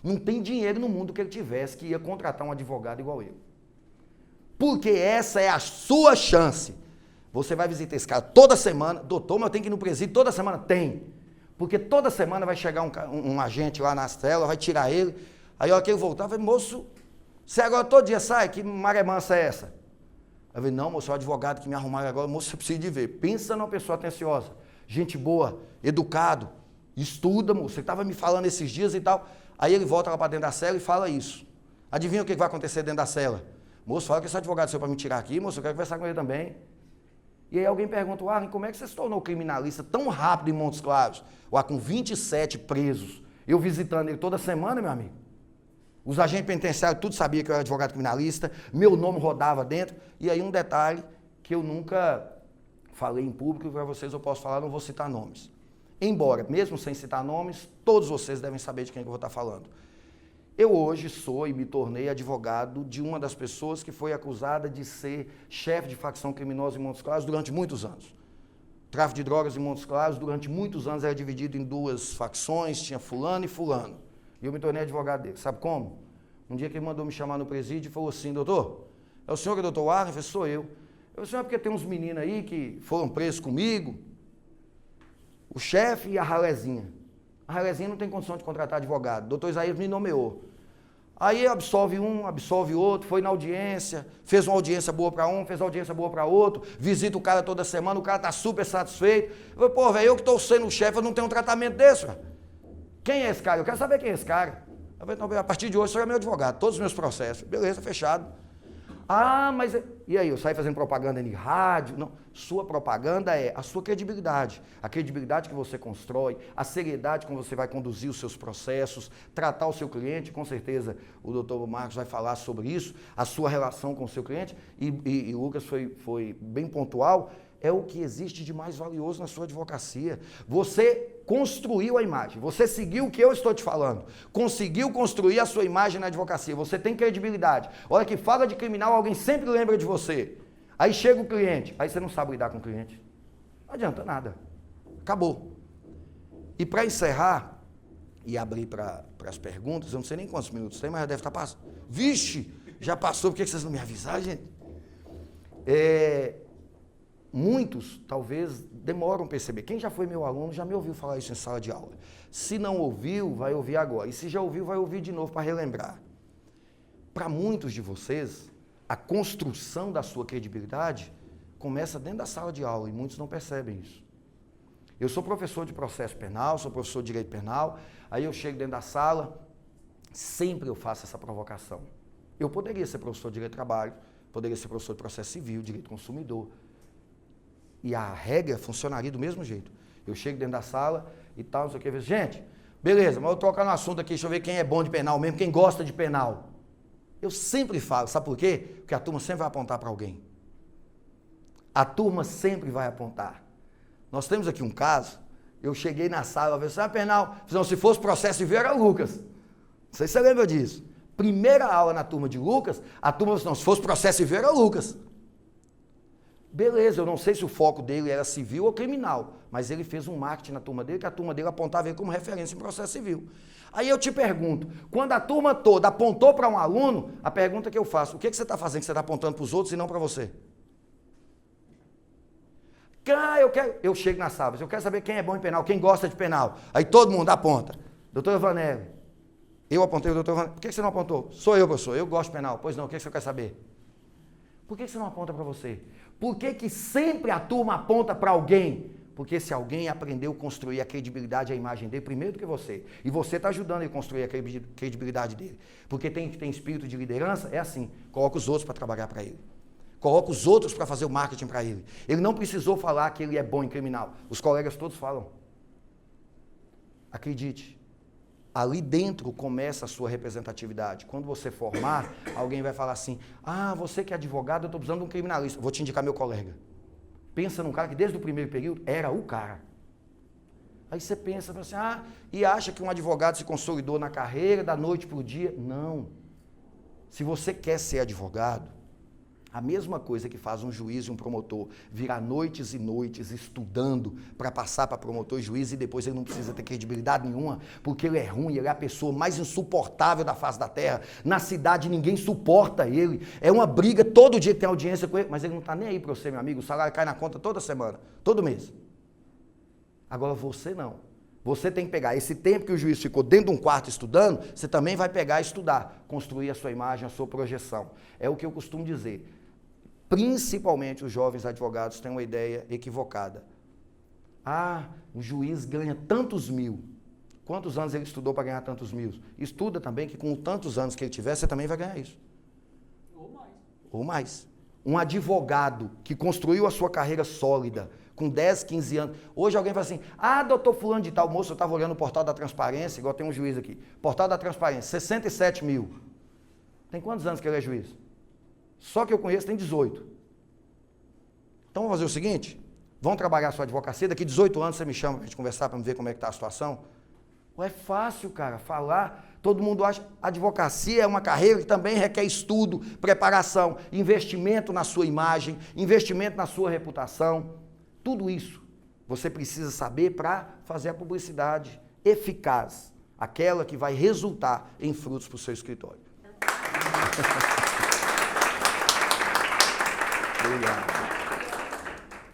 Não tem dinheiro no mundo que ele tivesse que ia contratar um advogado igual eu. Porque essa é a sua chance. Você vai visitar esse cara toda semana. Doutor, mas eu tenho que ir no presídio toda semana? Tem. Porque toda semana vai chegar um agente lá na cela, vai tirar ele. Aí a hora que ele voltar, vai, moço, você agora todo dia sai? Que maré mansa é essa? Eu falei, não, moço, é o advogado que me arrumaram agora, moço, você precisa de ver. Pensa numa pessoa atenciosa, gente boa, educado, estuda, moço. Ele estava me falando esses dias e tal. Aí ele volta lá para dentro da cela e fala isso. Adivinha o que vai acontecer dentro da cela? Moço, fala que esse advogado seu para me tirar aqui, moço, eu quero conversar com ele também. E aí alguém pergunta, Arlen, como é que você se tornou criminalista tão rápido em Montes Claros? Com 27 presos, eu visitando ele toda semana, meu amigo. Os agentes penitenciários tudo sabia que eu era advogado criminalista, meu nome rodava dentro. E aí um detalhe que eu nunca falei em público, para vocês eu posso falar, não vou citar nomes. Embora, mesmo sem citar nomes, todos vocês devem saber de quem eu vou estar falando. Eu hoje sou e me tornei advogado de uma das pessoas que foi acusada de ser chefe de facção criminosa em Montes Claros durante muitos anos. Tráfico de drogas em Montes Claros durante muitos anos era dividido em duas facções, tinha fulano e fulano. E eu me tornei advogado dele. Sabe como? Um dia que ele mandou me chamar no presídio e falou assim, doutor, é o senhor que é o doutor Arlen? Eu falei, sou eu. Eu falei, senhor, é porque tem uns meninos aí que foram presos comigo, o chefe e a ralezinha. A ralezinha não tem condição de contratar advogado. O doutor Isaías me nomeou. Aí absolve um, absolve outro, foi na audiência, fez uma audiência boa para um, fez uma audiência boa para outro, visita o cara toda semana, o cara tá super satisfeito. Eu falei, pô, velho, eu que estou sendo o chefe, eu não tenho um tratamento desse, velho. Quem é esse cara? Eu quero saber quem é esse cara. Eu falei, então, a partir de hoje, o senhor é meu advogado, todos os meus processos. Beleza, fechado. Ah, mas... E aí, eu saí fazendo propaganda em rádio? Não, sua propaganda é a sua credibilidade. A credibilidade que você constrói, a seriedade como você vai conduzir os seus processos, tratar o seu cliente, com certeza o doutor Marcos vai falar sobre isso, a sua relação com o seu cliente, e o Lucas foi bem pontual, é o que existe de mais valioso na sua advocacia. Você construiu a imagem, você seguiu o que eu estou te falando, conseguiu construir a sua imagem na advocacia, você tem credibilidade. A hora que fala de criminal, alguém sempre lembra de você. Aí chega o cliente, aí você não sabe lidar com o cliente. Não adianta nada. Acabou. E para encerrar e abrir para as perguntas, eu não sei nem quantos minutos tem, mas já deve estar passando. Vixe, já passou, por que vocês não me avisaram, gente? Muitos, talvez, demoram a perceber. Quem já foi meu aluno já me ouviu falar isso em sala de aula. Se não ouviu, vai ouvir agora. E se já ouviu, vai ouvir de novo para relembrar. Para muitos de vocês, a construção da sua credibilidade começa dentro da sala de aula e muitos não percebem isso. Eu sou professor de processo penal, sou professor de direito penal, aí eu chego dentro da sala, sempre eu faço essa provocação. Eu poderia ser professor de direito do trabalho, poderia ser professor de processo civil, direito do consumidor. E a regra funcionaria do mesmo jeito. Eu chego dentro da sala e tal, não sei o que, eu falo, gente, beleza, mas eu vou trocar no assunto aqui, deixa eu ver quem é bom de penal mesmo, quem gosta de penal. Eu sempre falo, sabe por quê? Porque a turma sempre vai apontar para alguém. A turma sempre vai apontar. Nós temos aqui um caso, eu cheguei na sala, eu falei, sabe penal? Não, se fosse processo civil era o Lucas. Não sei se você lembra disso. Primeira aula na turma de Lucas, a turma falou, não, se fosse processo civil era o Lucas. Beleza, eu não sei se o foco dele era civil ou criminal, mas ele fez um marketing na turma dele, que a turma dele apontava ele como referência em processo civil. Aí eu te pergunto, quando a turma toda apontou para um aluno, a pergunta que eu faço, o que você está fazendo que você está apontando para os outros e não para você? Eu chego na sala, eu quero saber quem é bom em penal, quem gosta de penal. Aí todo mundo aponta. Doutor Ivanelli, eu apontei o doutor Ivanelli, por que você não apontou? Sou eu, professor, eu gosto de penal. Pois não, o que você quer saber? Por que você não aponta para você? Por que sempre a turma aponta para alguém? Porque esse alguém aprendeu a construir a credibilidade, a imagem dele, primeiro do que você. E você está ajudando ele a construir a credibilidade dele. Porque tem que ter espírito de liderança, é assim, coloca os outros para trabalhar para ele. Coloca os outros para fazer o marketing para ele. Ele não precisou falar que ele é bom em criminal. Os colegas todos falam. Acredite. Ali dentro começa a sua representatividade. Quando você formar, alguém vai falar assim, ah, você que é advogado, eu estou precisando de um criminalista. Vou te indicar meu colega. Pensa num cara que desde o primeiro período era o cara. Aí você pensa assim, e acha que um advogado se consolidou na carreira da noite para o dia? Não. Se você quer ser advogado, a mesma coisa que faz um juiz e um promotor virar noites e noites estudando para passar para promotor e juiz e depois ele não precisa ter credibilidade nenhuma, porque ele é ruim, ele é a pessoa mais insuportável da face da terra. Na cidade ninguém suporta ele. É uma briga todo dia que tem audiência com ele, mas ele não está nem aí para você, meu amigo. O salário cai na conta toda semana, todo mês. Agora você não. Você tem que pegar esse tempo que o juiz ficou dentro de um quarto estudando, você também vai pegar e estudar, construir a sua imagem, a sua projeção. É o que eu costumo dizer. Principalmente os jovens advogados têm uma ideia equivocada. O juiz ganha tantos mil. Quantos anos ele estudou para ganhar tantos mil? Estuda também que com tantos anos que ele tiver, você também vai ganhar isso. Ou mais. Um advogado que construiu a sua carreira sólida, com 10, 15 anos. Hoje alguém fala assim, doutor fulano de tal, moço, eu estava olhando o portal da transparência, igual tem um juiz aqui. Portal da transparência, 67 mil. Tem quantos anos que ele é juiz? Só que eu conheço tem 18. Então vamos fazer o seguinte, vamos trabalhar a sua advocacia, daqui 18 anos você me chama para a gente conversar, para ver como é que está a situação. É fácil, cara, falar, todo mundo acha, advocacia é uma carreira que também requer estudo, preparação, investimento na sua imagem, investimento na sua reputação, tudo isso você precisa saber para fazer a publicidade eficaz, aquela que vai resultar em frutos para o seu escritório.